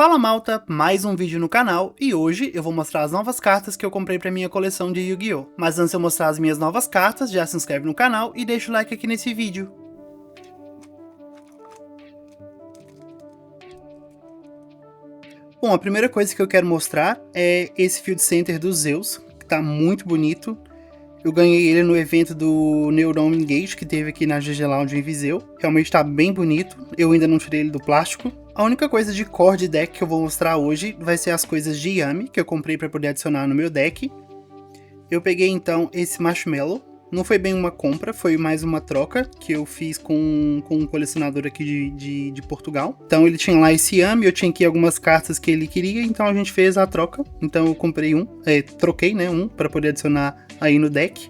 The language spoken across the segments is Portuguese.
Fala malta, mais um vídeo no canal e hoje eu vou mostrar as novas cartas que eu comprei pra minha coleção de Yu-Gi-Oh! Mas antes de eu mostrar as minhas novas cartas, já se inscreve no canal e deixa o like aqui nesse vídeo. Bom, a primeira coisa que eu quero mostrar é esse Field Center do Zeus, que tá muito bonito. Eu ganhei ele no evento do Neuron Engage, que teve aqui na GG Lounge em Viseu. Realmente tá bem bonito, eu ainda não tirei ele do plástico. A única coisa de core de deck que eu vou mostrar hoje vai ser as coisas de Yami, que eu comprei para poder adicionar no meu deck. Eu peguei então esse Marshmallow. Não foi bem uma compra, foi mais uma troca que eu fiz com um colecionador aqui de Portugal. Então ele tinha lá esse Yami, eu tinha aqui algumas cartas que ele queria, então a gente fez a troca. Então eu comprei troquei né, um para poder adicionar aí no deck.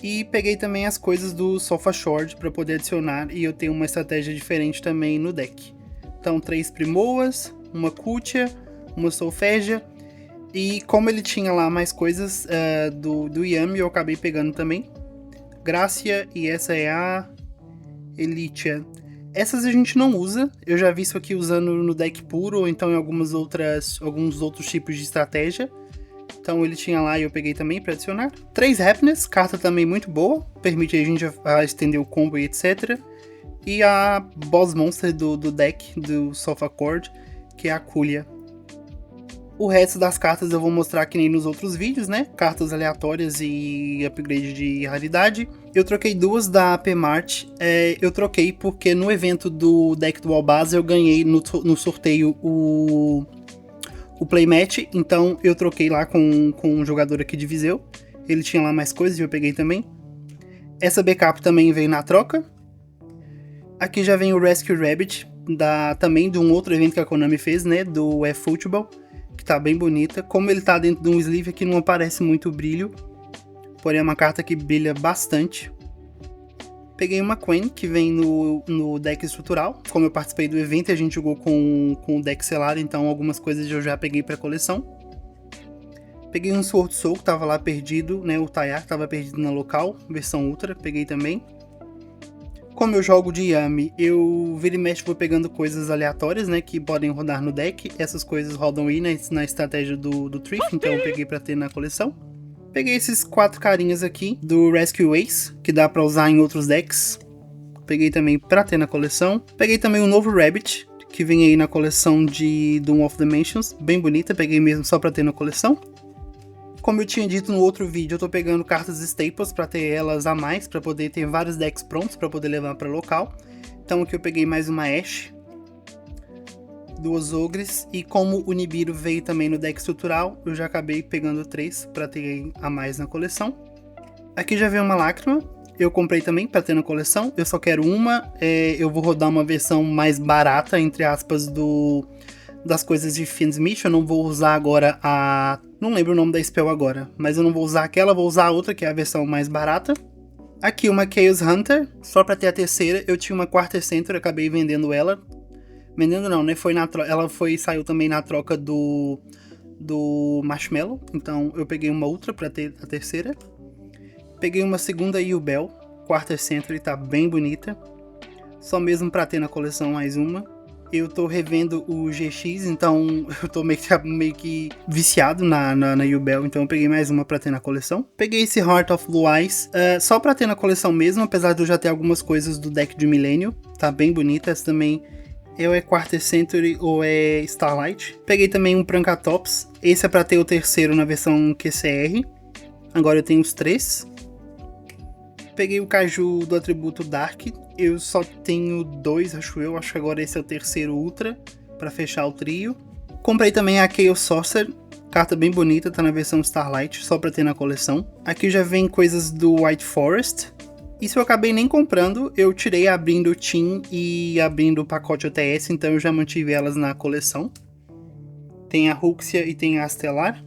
E peguei também as coisas do Sofa Short para poder adicionar, e eu tenho uma estratégia diferente também no deck. Então 3 Primoas, uma Kutia, uma Solfégia. E como ele tinha lá mais coisas do Yami, eu acabei pegando também. Gracia, e essa é a Elitia. Essas a gente não usa, eu já vi isso aqui usando no deck puro, ou então em alguns outros tipos de estratégia. Então ele tinha lá e eu peguei também para adicionar. 3 Happiness, carta também muito boa, permite a gente estender o combo e etc. E a Boss Monster do deck, do Sofa Cord, que é a Kulia. O resto das cartas eu vou mostrar que nem nos outros vídeos, né? Cartas aleatórias e upgrade de raridade. Eu troquei duas da AP Mart. Eu troquei porque no evento do deck do Albaz eu ganhei no sorteio o playmatch. Então eu troquei lá com um jogador aqui de Viseu. Ele tinha lá mais coisas e eu peguei também. Essa backup também veio na troca. Aqui já vem o Rescue Rabbit, também de um outro evento que a Konami fez, né? Do eFootball, que tá bem bonita. Como ele tá dentro de um sleeve aqui, não aparece muito brilho, porém é uma carta que brilha bastante. Peguei uma Quen, que vem no deck estrutural. Como eu participei do evento e a gente jogou com o deck selado, então algumas coisas eu já peguei pra coleção. Peguei um Sword Soul, que tava lá perdido, né? O Tayar tava perdido na local, versão Ultra, peguei também. Como eu jogo de Yami, eu vira e mexe vou pegando coisas aleatórias, né, que podem rodar no deck. Essas coisas rodam aí na estratégia do Thrift, então eu peguei pra ter na coleção. Peguei esses 4 carinhas aqui do Rescue Ace, que dá pra usar em outros decks. Peguei também pra ter na coleção. Peguei também o novo Rabbit, que vem aí na coleção de Doom of Dimensions, bem bonita, peguei mesmo só pra ter na coleção. Como eu tinha dito no outro vídeo, eu tô pegando cartas Staples para ter elas a mais, para poder ter vários decks prontos para poder levar para local. Então aqui eu peguei mais uma Ashe, 2 Ogres, e como o Nibiru veio também no deck estrutural, eu já acabei pegando 3 para ter a mais na coleção. Aqui já veio uma Lágrima, eu comprei também para ter na coleção, eu só quero uma, eu vou rodar uma versão mais barata, entre aspas, das coisas de Fiendsmith. Eu não vou usar agora não lembro o nome da spell agora, mas eu não vou usar aquela, vou usar a outra, que é a versão mais barata. Aqui uma Chaos Hunter, só pra ter a terceira. Eu tinha uma Quarter Center, acabei vendendo ela. Vendendo não, né? Saiu também na troca do Marshmallow, então eu peguei uma Ultra pra ter a terceira. Peguei uma segunda Yubel, Quarter Center, e tá bem bonita. Só mesmo pra ter na coleção mais uma. Eu tô revendo o GX, então eu tô meio que viciado na Yubel, então eu peguei mais uma pra ter na coleção. Peguei esse Heart of Blue Eyes, só pra ter na coleção mesmo, apesar de eu já ter algumas coisas do deck de Millennium. Tá bem bonita, essa também é Quarter Century ou é Starlight. Peguei também um Prankatops, esse é pra ter o terceiro na versão QCR. Agora eu tenho os 3. Peguei o Kaiju do atributo Dark, eu só tenho 2, acho que agora esse é o terceiro Ultra, pra fechar o trio. Comprei também a Chaos Sorcerer, carta bem bonita, tá na versão Starlight, só pra ter na coleção. Aqui já vem coisas do White Forest, isso eu acabei nem comprando, eu tirei abrindo o Team e abrindo o pacote OTS, então eu já mantive elas na coleção. Tem a Ruxia e tem a Stellar,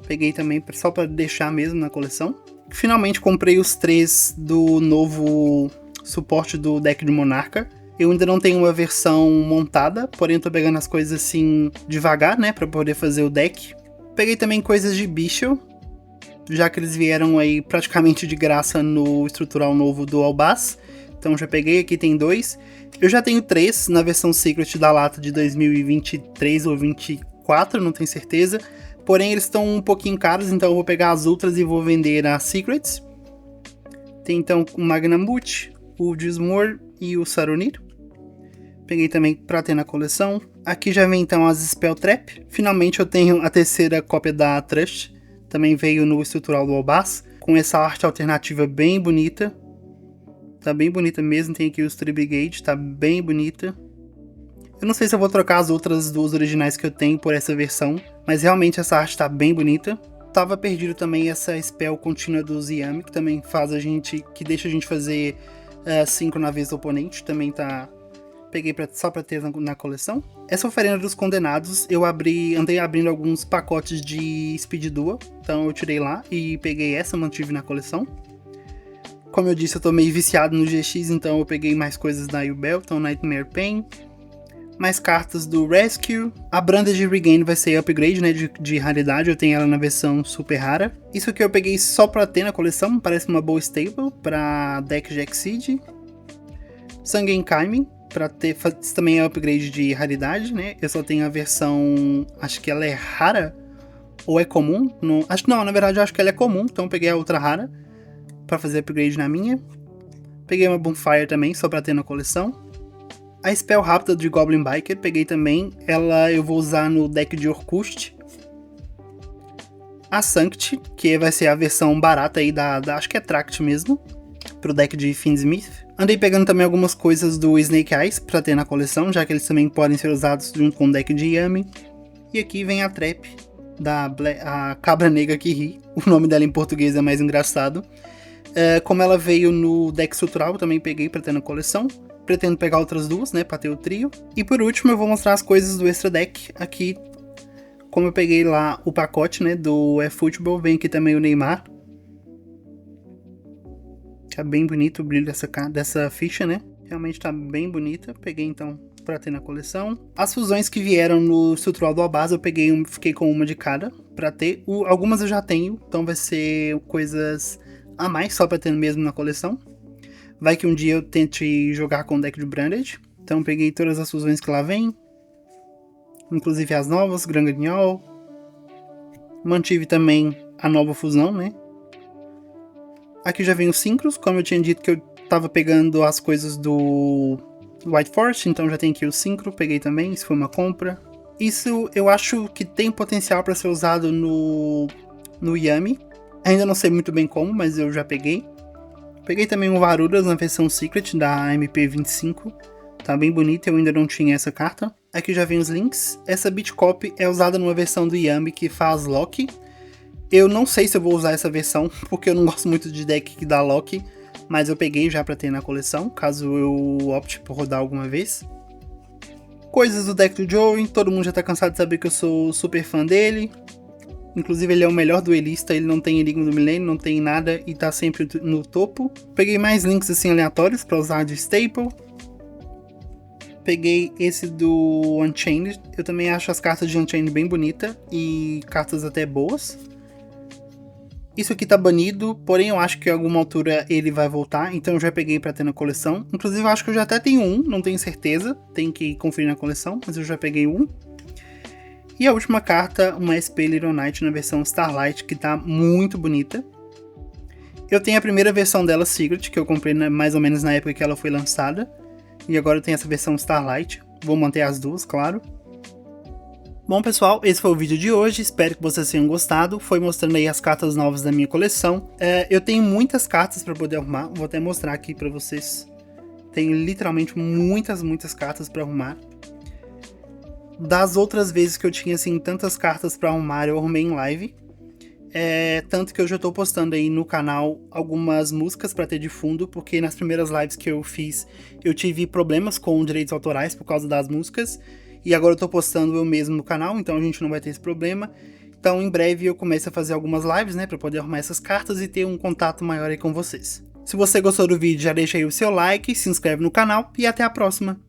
peguei também só pra deixar mesmo na coleção. Finalmente comprei os 3 do novo suporte do deck de Monarca. Eu ainda não tenho uma versão montada, porém eu tô pegando as coisas assim devagar, né, pra poder fazer o deck. Peguei também coisas de Bicho, já que eles vieram aí praticamente de graça no estrutural novo do Albaz. Então já peguei, aqui tem 2. Eu já tenho 3 na versão Secret da lata de 2023 ou 2024, não tenho certeza. Porém, eles estão um pouquinho caros, então eu vou pegar as outras e vou vender as Secrets. Tem então o Magnamut, o Dismore e o Saronir. Peguei também pra ter na coleção. Aqui já vem então as Spell Trap. Finalmente eu tenho a terceira cópia da Trust. Também veio no estrutural do Albaz, com essa arte alternativa bem bonita. Tá bem bonita mesmo, tem aqui os Tree Brigade, tá bem bonita. Eu não sei se eu vou trocar as outras duas originais que eu tenho por essa versão, mas realmente essa arte tá bem bonita. Tava perdido também essa spell contínua do Yami, que também que deixa a gente fazer 5 na vez do oponente, também tá... Peguei só pra ter na coleção. Essa oferenda dos condenados, eu andei abrindo alguns pacotes de Speed Duel, então eu tirei lá e peguei essa, mantive na coleção. Como eu disse, eu tô meio viciado no GX, então eu peguei mais coisas da Yubel, então Nightmare Pain. Mais cartas do Rescue. A Branded Regain vai ser upgrade, né, de raridade, eu tenho ela na versão super rara. Isso aqui eu peguei só pra ter na coleção, parece uma boa staple pra deck de Exceed. Sangue Kaimin, pra ter, isso também é upgrade de raridade, né, eu só tenho a versão, acho que ela é rara, ou é comum, na verdade eu acho que ela é comum, então eu peguei a outra rara, pra fazer upgrade na minha. Peguei uma Bonfire também, só pra ter na coleção. A Spell rápida de Goblin Biker, peguei também, ela eu vou usar no deck de Orkust. A Sanct, que vai ser a versão barata aí acho que é Tract mesmo, pro deck de Fiendsmith. Andei pegando também algumas coisas do Snake Eyes pra ter na coleção, já que eles também podem ser usados junto com o deck de Yami. E aqui vem a Trap, a Cabra Negra que ri, o nome dela em português é mais engraçado. Como ela veio no deck estrutural, eu também peguei pra ter na coleção. Pretendo pegar outras duas, né, pra ter o trio. E por último eu vou mostrar as coisas do extra deck. Aqui, como eu peguei lá o pacote, né, do eFootball, vem aqui também o Neymar. Tá bem bonito o brilho dessa ficha, né. Realmente tá bem bonita. Peguei então pra ter na coleção. As fusões que vieram no estrutural do Albaz, eu fiquei com uma de cada pra ter. Algumas eu já tenho, então vai ser coisas a mais só pra ter mesmo na coleção. Vai que um dia eu tente jogar com o deck de Branded. Então peguei todas as fusões que lá vem. Inclusive as novas, Granganiol. Mantive também a nova fusão, né? Aqui já vem os Synchros, como eu tinha dito que eu tava pegando as coisas do White Forest, então já tem aqui o Synchro, peguei também, isso foi uma compra. Isso eu acho que tem potencial para ser usado no Yami. Ainda não sei muito bem como, mas eu já peguei. Peguei também o Varuras na versão Secret da MP25. Tá bem bonita, eu ainda não tinha essa carta. Aqui já vem os links. Essa Bitcop é usada numa versão do Yami que faz lock. Eu não sei se eu vou usar essa versão, porque eu não gosto muito de deck que dá lock. Mas eu peguei já pra ter na coleção, caso eu opte por rodar alguma vez. Coisas do deck do Joey, todo mundo já tá cansado de saber que eu sou super fã dele. Inclusive ele é o melhor duelista, ele não tem Enigma do Milênio, não tem nada e tá sempre no topo. Peguei mais links assim aleatórios pra usar de staple. Peguei esse do Unchained, eu também acho as cartas de Unchained bem bonitas e cartas até boas. Isso aqui tá banido, porém eu acho que a alguma altura ele vai voltar, então eu já peguei pra ter na coleção. Inclusive eu acho que eu já até tenho um, não tenho certeza, tem que conferir na coleção, mas eu já peguei um. E a última carta, uma SP Little Knight na versão Starlight, que tá muito bonita. Eu tenho a primeira versão dela, Secret, que eu comprei mais ou menos na época que ela foi lançada. E agora eu tenho essa versão Starlight. Vou manter as duas, claro. Bom pessoal, esse foi o vídeo de hoje, espero que vocês tenham gostado. Foi mostrando aí as cartas novas da minha coleção. Eu tenho muitas cartas para poder arrumar, vou até mostrar aqui para vocês. Tenho literalmente muitas cartas para arrumar. Das outras vezes que eu tinha assim tantas cartas para arrumar, eu arrumei em live. Tanto que eu já tô postando aí no canal algumas músicas para ter de fundo, porque nas primeiras lives que eu fiz, eu tive problemas com direitos autorais por causa das músicas. E agora eu tô postando eu mesmo no canal, então a gente não vai ter esse problema. Então em breve eu começo a fazer algumas lives, né, para poder arrumar essas cartas e ter um contato maior aí com vocês. Se você gostou do vídeo, já deixa aí o seu like, se inscreve no canal e até a próxima!